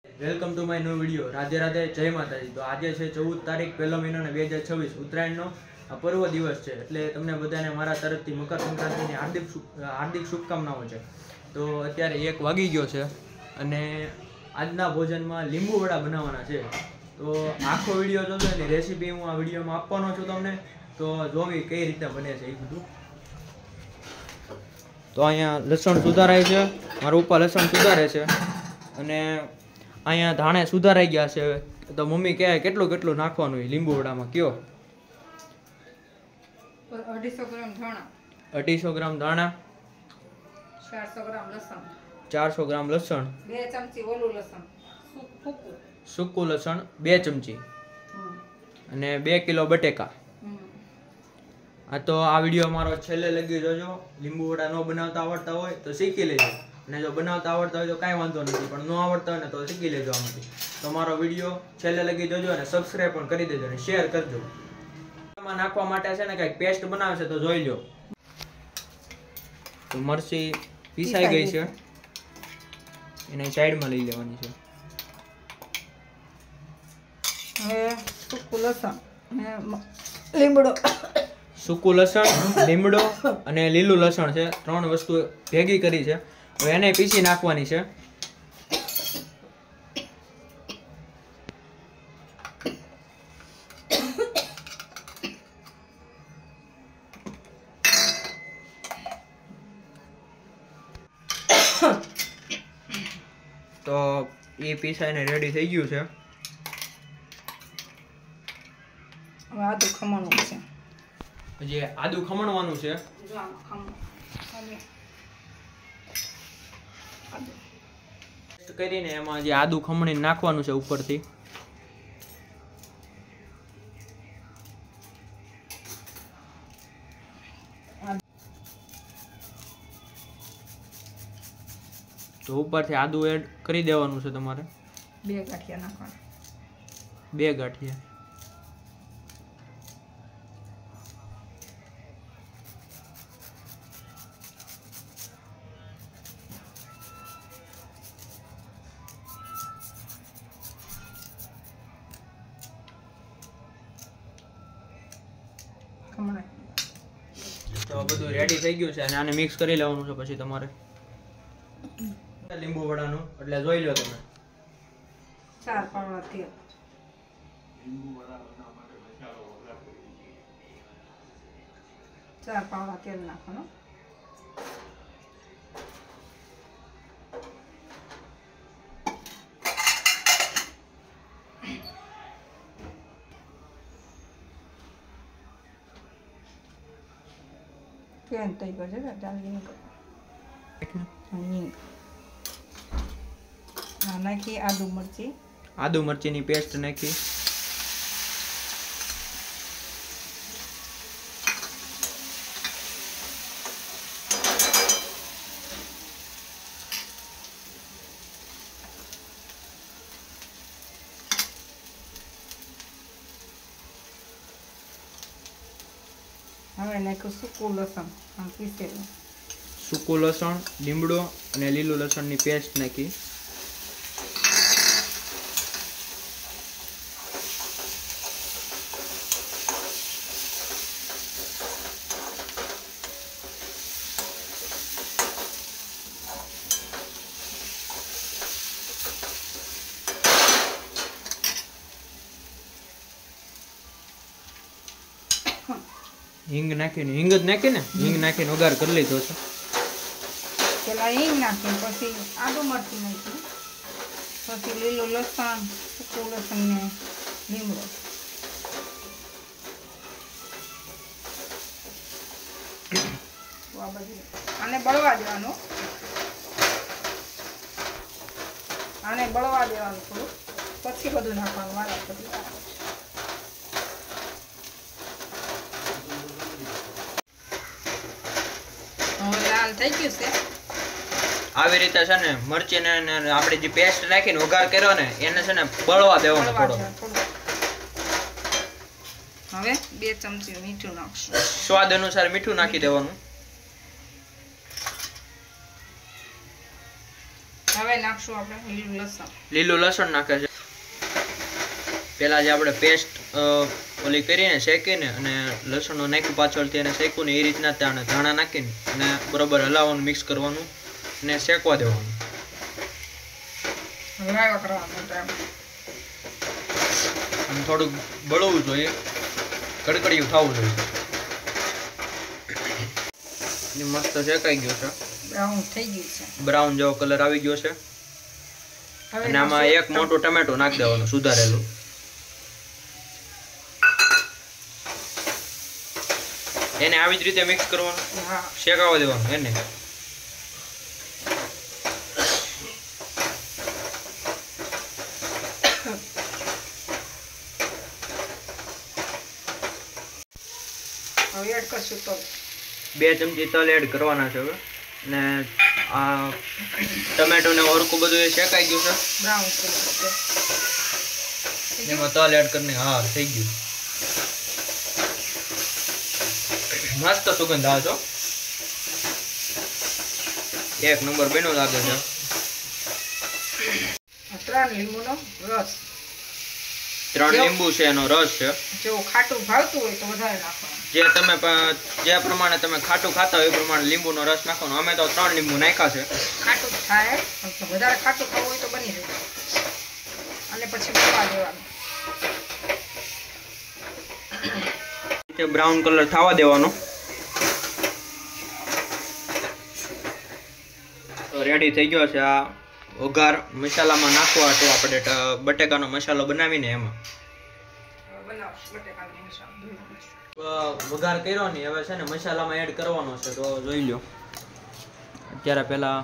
Welcome to my new video. Radhe Radhe, જય માતાજી. તો આજે છે 14 તારીખ 1 મહિનો 2026, ઉત્તરાયણનો પર્વ દિવસ છે. એટલે તમને બધાને મારા તરફથી મકર સંક્રાંતિની હાર્દિક શુભકામનાઓ છે. તો અત્યારે 1 વાગી ગયો છે અને આજના ભોજનમાં લીંબુ વડા બનાવવાના છે. તો આખો વિડીયો જોજો, એની રેસીપી હું આ વિડીયોમાં આપવાનો છું તમને. તો જોવી કઈ રીતે બને છે એ બધું. તો અહીંયા લસણ સુધારાય છે, મારા ઉપર લસણ સુધારે છે અને અહીંયા ધાણે સુધારાઈ ગયા છે. તો મમ્મી કહે કેટલું નાખવાનું લીંબુ વડામાં કયો? 250 ગ્રામ ધાણા, 250 ગ્રામ ધાણા, 400 ગ્રામ લસણ, 400 ગ્રામ લસણ, 2 ચમચી ઓલું લસણ સૂકું લસણ 2 ચમચી અને 2 કિલો બટેકા. આ તો આ વિડીયો મારો છેલ્લે લગી જોજો. લીંબુ વડા ન બનાવતા આવડતા હોય તો શીખી લેજો, અને જો બનાવતા આવડતા હોય તો કાંઈ વાંધો નથી, પણ ન આવડતા હોય ને તો શીખી લેજો આમાંથી. તો મારો વિડીયો છેલ્લે લગી જોજો અને સબસ્ક્રાઈબ પણ કરી દેજો અને શેર કરજો. આમાં નાખવા માટે છે ને કંઈક પેસ્ટ બનાવે છે તો જોઈ લો. તો મરચી પીસાઈ ગઈ છે, એને સાઈડમાં લઈ લેવાની છે. હવે સૂકું લસણ અને લીમડો, સૂકું લસણ, લીમડો અને લીલું લસણ છે, 3 વસ્તુ ભેગી કરી છે. હવે એને પીસી નાખવાની છે. તો એ પીસાઈને રેડી થઈ ગયું છે. હવે આદું ખમણવું છે. જે આદુ ખમણવાનું છે. જો આમાં ખમણ કરીને એમાં જે આદુ ખમણીને નાખવાનું છે ઉપરથી. તો ઉપરથી આદુ એડ કરી દેવાનું છે તમારે. 2 ગાંઠિયા નાખવાના. 2 ગાંઠિયા. તો બધું રેડી થઈ ગયું છે અને આને મિક્સ કરી લેવાનું છે પછી તમારે લીંબુ વડાનું. એટલે જોઈ લો તમે. 4 પાવડા તેલ, લીંબુ વડા બનાવવા માટે મસાલો વઘાર કરી દીધી. 4 પાવડા તેલ નાખવાનું. કેમ થઈ ગયો છે ડાલી નાખી આદુ મરચીની પેસ્ટ નાખી. હવે નાખ્યું સૂકું લસણ પીસેલું, સૂકું લસણ, લીમડો અને લીલું લસણની પેસ્ટ નાખી. હિંગ નાખીને, હિંગ જ નાખીને, હિંગ નાખીને વઘાર કરી લીધો છે. પેલા હિંગ નાખી, પછી આદુ મરચું નાખ્યું, પછી લીલું લસણ, સૂકું લસણ ને લીમડો. આને બળવા દેવાનું, થોડું, પછી બધું નાખવાનું વાળા પછી. લાલ થઈ ગયું છે. આવી રીતે છે ને મરચી ને આપણે જે પેસ્ટ નાખીને વઘાર કર્યો ને એને છે ને બળવા દેવાનો થોડો. હવે 2 ચમચી મીઠું નાખશું. સ્વાદ અનુસાર મીઠું નાખી દેવાનું. હવે નાખશું આપણે લીલું લસણ નાખે છે. પેલા જે આપણે પેસ્ટ ઓલી કરીને શેકીને અને લસણનો નાખ્યું પાછળથી એને શેકું ને એ રીતના ત્યાં ધાણા નાખીને અને બરોબર હલાવવાનું, મિક્સ કરવાનું અને શેકવા દેવાનું. અને થોડુંક બળવું જોઈએ, કડકડિયું થવું જોઈએ. મસ્ત શેકાઈ ગયો છે, બ્રાઉન થઈ ગયું છે, બ્રાઉન જેવો કલર આવી ગયો છે. અને આમાં એક મોટું ટમેટું નાખી દેવાનું સુધારેલું. એને આવી જ રીતે મિક્સ કરવાનું, શેકાવા દેવાનું એને. હવે એડ કરશું તો 2 ચમચી તલ એડ કરવાના છે હવે. અને આ ટમેટો ને હરખું બધું શેકાઈ ગયું છે, બ્રાઉન થઈ ગયું. એમાં તલ એડ કરીને હા થઈ ગયું. મસ્ત સુગંધ આવે છે, 1 નંબર બન્યો લાગે છે. 3 લીંબુનો રસ, 3 લીંબુ છે એનો રસ છે. જો ખાટું ભાવતું હોય તો વધારે નાખવાનું, જે પ્રમાણે તમે ખાટું ખાતા હોય એ પ્રમાણે લીંબુનો રસ નાખવાનો. અમે તો 3 લીંબુ નાખ્યા છે. ખાટું થાય વધારે ખાટું ખાવું હોય તો બની જાય. અને પછી પકવા દેવાનું, બ્રાઉન કલર થવા દેવાનો. તો રેડી થઈ ગયો છે આ વઘાર. મસાલામાં નાખવા તો આપણે બટેકાનો મસાલો બનાવીને એમાં વઘાર કર્યો ને હવે છે ને મસાલામાં એડ કરવાનો છે. તો જોઈ લો, અત્યારે પેલા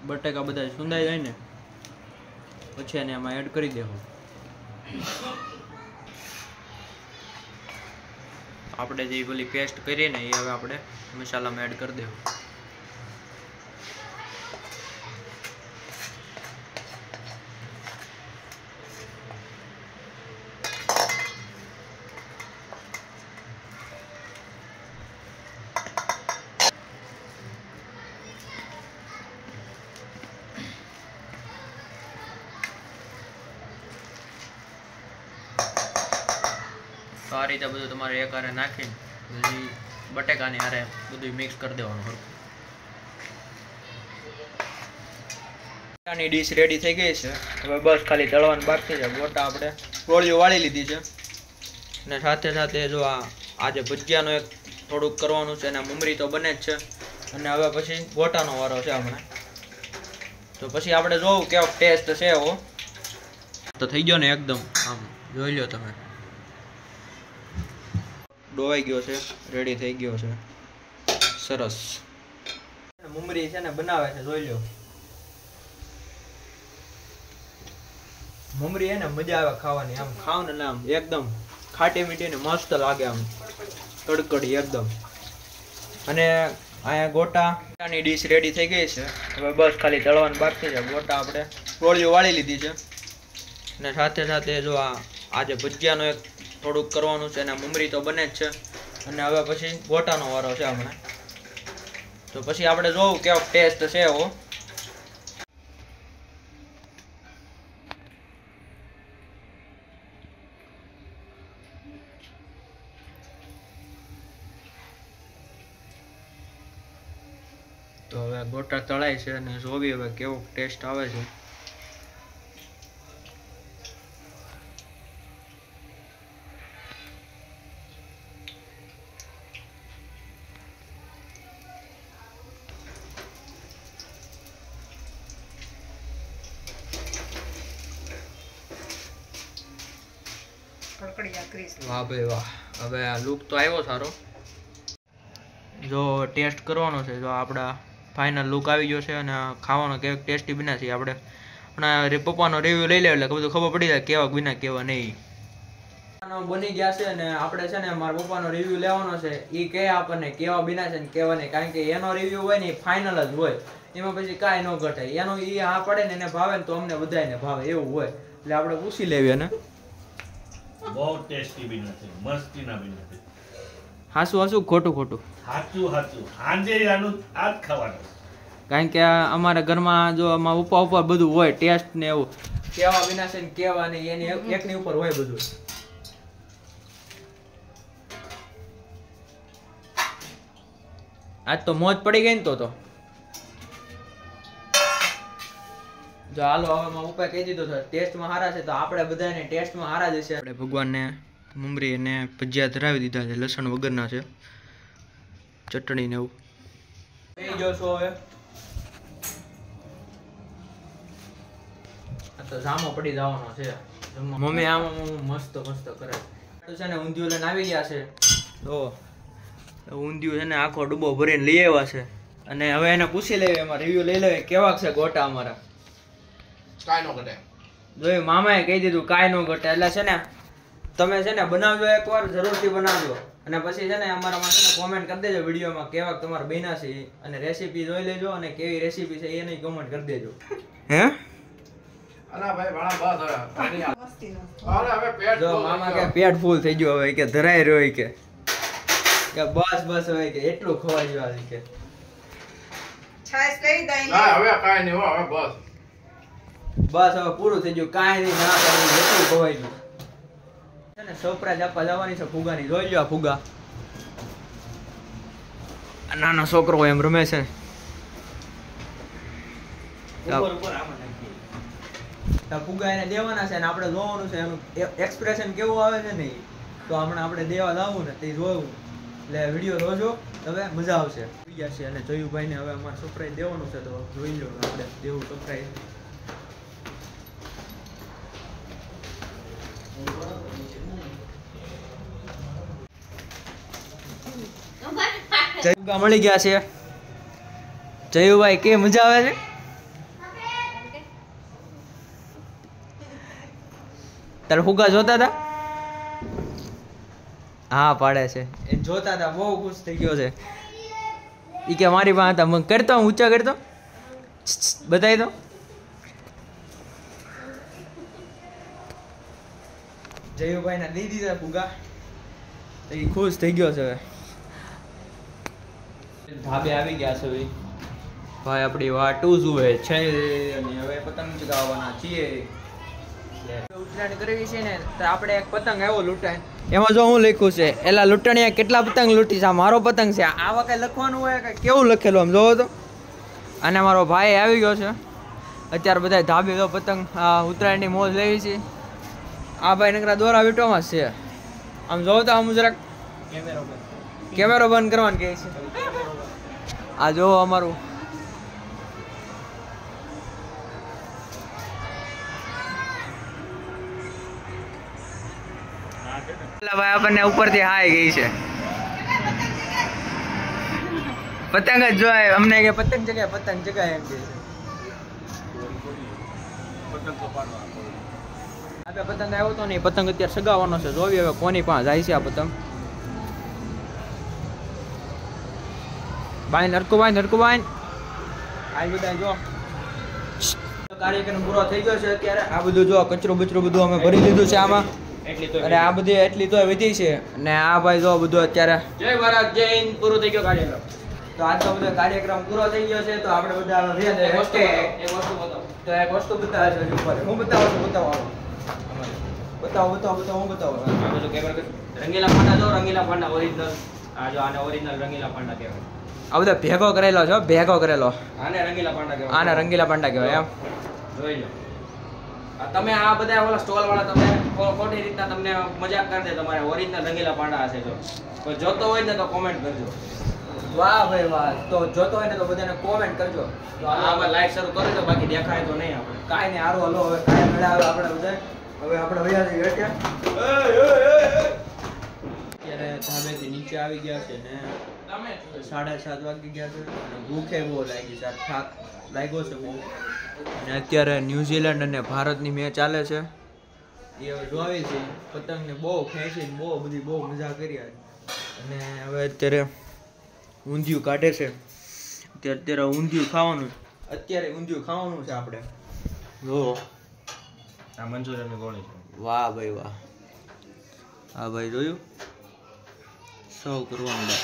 બટેકા બધા સુંદાઈ જાય ને પછી એને એમાં એડ કરી દેવું. આપણે જે પેલી પેસ્ટ કરીએ ને એ હવે આપણે મસાલામાં એડ કરી દેવું. તો આ રીતે બધું તમારે એક હારે નાખીને પછી બટેકાની હારે બધું મિક્સ કરી દેવાનું. બટેકાની ડીશ રેડી થઈ ગઈ છે. હવે બસ ખાલી તળવાનું બાકી છે. ગોટા આપણે ગોળીઓ વાળી લીધી છે અને સાથે સાથે જો આ જે ભજીયાનો એક થોડુંક કરવાનું છે અને મમરી તો બને જ છે. અને હવે પછી ગોટાનો વારો છે હમણાં. તો પછી આપણે જોવું કેવો ટેસ્ટ છે એવો. તો થઈ ગયો ને એકદમ, આમ જોઈ લો તમે, ડોવાઈ ગયો છે, રેડી થઈ ગયો છે, સરસ. મમરી છે ને બનાવે છે, જોઈ લો. મમરી એને મજા આવે ખાવાની, આમ ખાવ ને આમ એકદમ ખાટી મીઠી ને મસ્ત લાગે, આમ કડકડી એકદમ. અને અહીંયા ગોટાની ડીશ રેડી થઈ ગઈ છે. હવે બસ ખાલી તળવાનું બાકી છે. ગોટા આપણે ગોળીઓ વાળી લીધી છે અને સાથે સાથે જો આ જે ભજીયાનો એક થોડુંક કરવાનું છે અને મમરી તો બને જ છે. અને હવે પછી ગોટાનો વારો છે હમણાં. તો પછી આપણે જોવું કેવો ટેસ્ટ છે એવો. તો હવે ગોટા તળાય છે અને જોવી હવે કેવો ટેસ્ટ આવે છે. વાહ ભાઈ વાહ, હવે આ લુક તો આવ્યો સારો. જો ટેસ્ટ કરવાનો છે, જો આપણા ફાઇનલ લુક આવી ગયો છે અને ખાવાનો કેવો ટેસ્ટી બન્યા છે. આપણે અને પપ્પાનો રિવ્યુ લઈ લે એટલે બધું ખબર પડી જાય કેવા બન્યા કેવા નહીં. બની ગયા છે અને આપણે છે ને મારા પપ્પાનો રિવ્યુ લેવાનો છે. એ કહે આપણને કેવા બન્યા છે ને કેવા નહીં, કારણ કે એનો રિવ્યુ હોય ને એ ફાઇનલ જ હોય, એમાં પછી કાંઈ ન ઘટે. એનો એ આ પડે ને એને ભાવે ને તો અમને બધાને ભાવે એવું હોય. એટલે આપણે પૂછી લેવી. અને બહુ ટેસ્ટી બન્યા છે, મસ્તીના બન્યા છે. હાસું હાસું ખોટું ખોટું? સાચું સાચું સાંજે આનું આ જ ખાવાનું. કારણ કે અમારા ઘરમાં જો આમાં ઉપર બધું હોય ટેસ્ટ ને એવું કેવા વિના છે ને કેવા નહીં એની એકની ઉપર હોય બધું. આજ તો મોજ પડી ગઈ ને તો જો હાલો હવે માં ઉપાય કહી દીધો છે ટેસ્ટમાં સારા છે તો આપણે બધાને ટેસ્ટમાં સારા જ છે. આપણે ભગવાનને મમરી અને ભજીયા ધરાવી દીધા છે લસણ વગરના છે ચટણી ને એવું થઈ ગયો છો હવે. તો જામો પડી જવાનો છે મમ્મી આમ મસ્ત મસ્ત કરે તો છે ને ઊંધિયું લઈને આવી ગયા છે. તો ઊંધિયું છે ને આખો ડબ્બો ભરીને લઈ આવ્યા છે અને હવે એને પૂછી લેવી એમાં રિવ્યુ લઈ લેવી કેવા છે ગોટા અમારા. કાંઈ નો ઘટે જોઈ મામાએ કહી દીધું કાંઈ નો ઘટે એટલે છે ને તમે છે ને બનાવજો એકવાર જરૂરથી બનાવજો અને પછી છે ને અમારા માટે કોમેન્ટ કરી દેજો વિડીયોમાં કેવા તમારા બન્યા છે અને રેસીપી જોઈ લેજો અને કેવી રેસીપી છે એની કોમેન્ટ કરી દેજો. હે અલા ભાઈ ભાણા બસ હવે અરે હવે પેટ જો મામા કે પેટ ફૂલ થઈ ગયો હવે કે ધરાઈ રહ્યો કે બસ બસ હવે કે એટલું ખવાઈ ગયું કે છાશ લઈ દઈ ના હવે કાંઈ નહીં હો હવે બસ હવે પૂરું થઈ ગયું કાંઈ નહીં ના કરવું એટલું ખવાઈ ગયું છે ને સરપ્રાઈઝ આપવા જવાની છે ફુગાની જોઈ લો આ ફુગા નાનો છોકરો એમ રમે છે ફુગા એને દેવાના છે ને આપણે જોવાનું છે એનું એક્સપ્રેશન કેવું આવે છે ને તો હમણાં આપણે દેવા લાવવું ને તે જોવું એટલે વિડીયો જોજો હવે મજા આવશે. ગયા છે અને જયુભાઈને હવે અમારે સરપ્રાઈઝ દેવાનું છે તો જોઈ લો આપણે દેવું સરપ્રાઈઝ. જયુભા મળી ગયા છે. જયુભાઈ કે મજા આવે છે? તારે ફુગા જોતા હતા? હા પાડે છે એ જોતા હતા બહુ ખુશ થઈ ગયો છે. ઈ કે મારી પાસે હતા મને કરતો ઊંચા કરતો બતાવી દો. જયુભાઈ ને દઈ દીધા ફુગા તો એ ખુશ થઈ ગયો છે. હવે ધાબે આવી ગયા છે ભાઈ આપણી વાટું જુએ છે અને હવે પતંગ ચગાવવાના છીએ. ઉત્તરાયણ કરવી છે ને તો આપણે એક પતંગ આવ્યો લૂંટાય એમાં જો હું લખ્યું છે એલા લૂંટણીયા કેટલા પતંગ લૂંટી છે આ મારો પતંગ છે આવા કઈ લખવાનું હોય કે કેવું લખેલું આમ જોવો તો. અને મારો ભાઈ આવી ગયો છે અત્યારે બધા ધાબે તો પતંગ ઉત્તરાયણની મોજ લેવી છે. આ ભાઈ નકરા દોરા વીટોમાં જ છે આમ જોવો તો આમ જરાક કેમેરો બંધ કરવાનું કહે છે. આ જો અમારું ભાઈ આપણને ઉપરથી હાઈ ગઈ છે પતંગ જ જોય અમને કે પતંગ જગાય એમ કે આપણે પતંગ આવ્યો તો નહીં પતંગ અત્યારે સગાવવાનો છે જોવી હવે કોની પાસે જાય છે આ પતંગ. બાઈ નરકુબાઈ આ બધા જો કાર્યક્રમ પૂરો થઈ ગયો છે અત્યારે. આ બધું જો કચરો બચરો બધું અમે ભરી લીધું છે આમાં અને આ બધી એટલી તો વધી છે અને આ ભાઈ જો બધું અત્યારે જય ભારત જય હિન્દ પૂરું થઈ ગયો કાર્યક્રમ. તો આજ તો બધો કાર્યક્રમ પૂરો થઈ ગયો છે તો આપણે બધા તો એક વસ્તુ બતાવે છે ઉપર હું બતાવું છું બતાવો હું બતાવો રંગીલા પાંડા જો રંગીલા પાંડા ઓરિજિનલ આ જો આને ઓરિજિનલ રંગીલા પાંડા કહેવાય. આ બધા ભેગો કરેલો છે ભેગો કરેલો આને રંગીલા પાંડા કહેવાય. આને રંગીલા પાંડા કહેવાય એમ જોઈ લો. તમે આ બધા ઓલા સ્ટોલ વાળા તમે ખોટી રીતના તમને મજાક કરી દે તમારે ઓરિજિનલ રંગીલા પાંડા હશે. જો કોઈ જોતો હોય ને તો કોમેન્ટ કરજો. વાહ ભાઈ વાહ. તો જોતો હોય ને તો બધાને કોમેન્ટ કરજો. તો આમાં લાઈવ શરૂ કરી દો બાકી દેખાય તો નહીં આપણે કાંઈ નહીં હારું હલો હવે કાંઈ મેળાવે આપણે બધા હવે આપણે વયા જઈએ અત્યારે ધાબેથી નીચે આવી ગયા છે ને 7:30 વાગી ગયા છે અને ભૂખે બહુ લાગી છે થાક લાગ્યો છે બહુ. અને અત્યારે ન્યુઝીલેન્ડ અને ભારતની મેચ ચાલે છે એ હવે જોવી છે. પતંગને બહુ ખેંચીને બહુ મજા કરી અને હવે અત્યારે ઊંધિયું કાઢે છે. અત્યારે ઊંધિયું ખાવાનું છે આપણે. જો આ મંચુરિયનની ગોળી છે. વાહ ભાઈ વાહ. હા ભાઈ જોયું સર્વ કરવાનું બસ.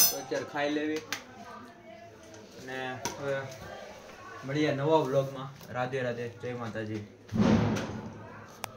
તો અત્યારે ખાઈ લેવી અને હવે મળીએ નવા વ્લોગમાં. રાધે રાધે, જય માતાજી.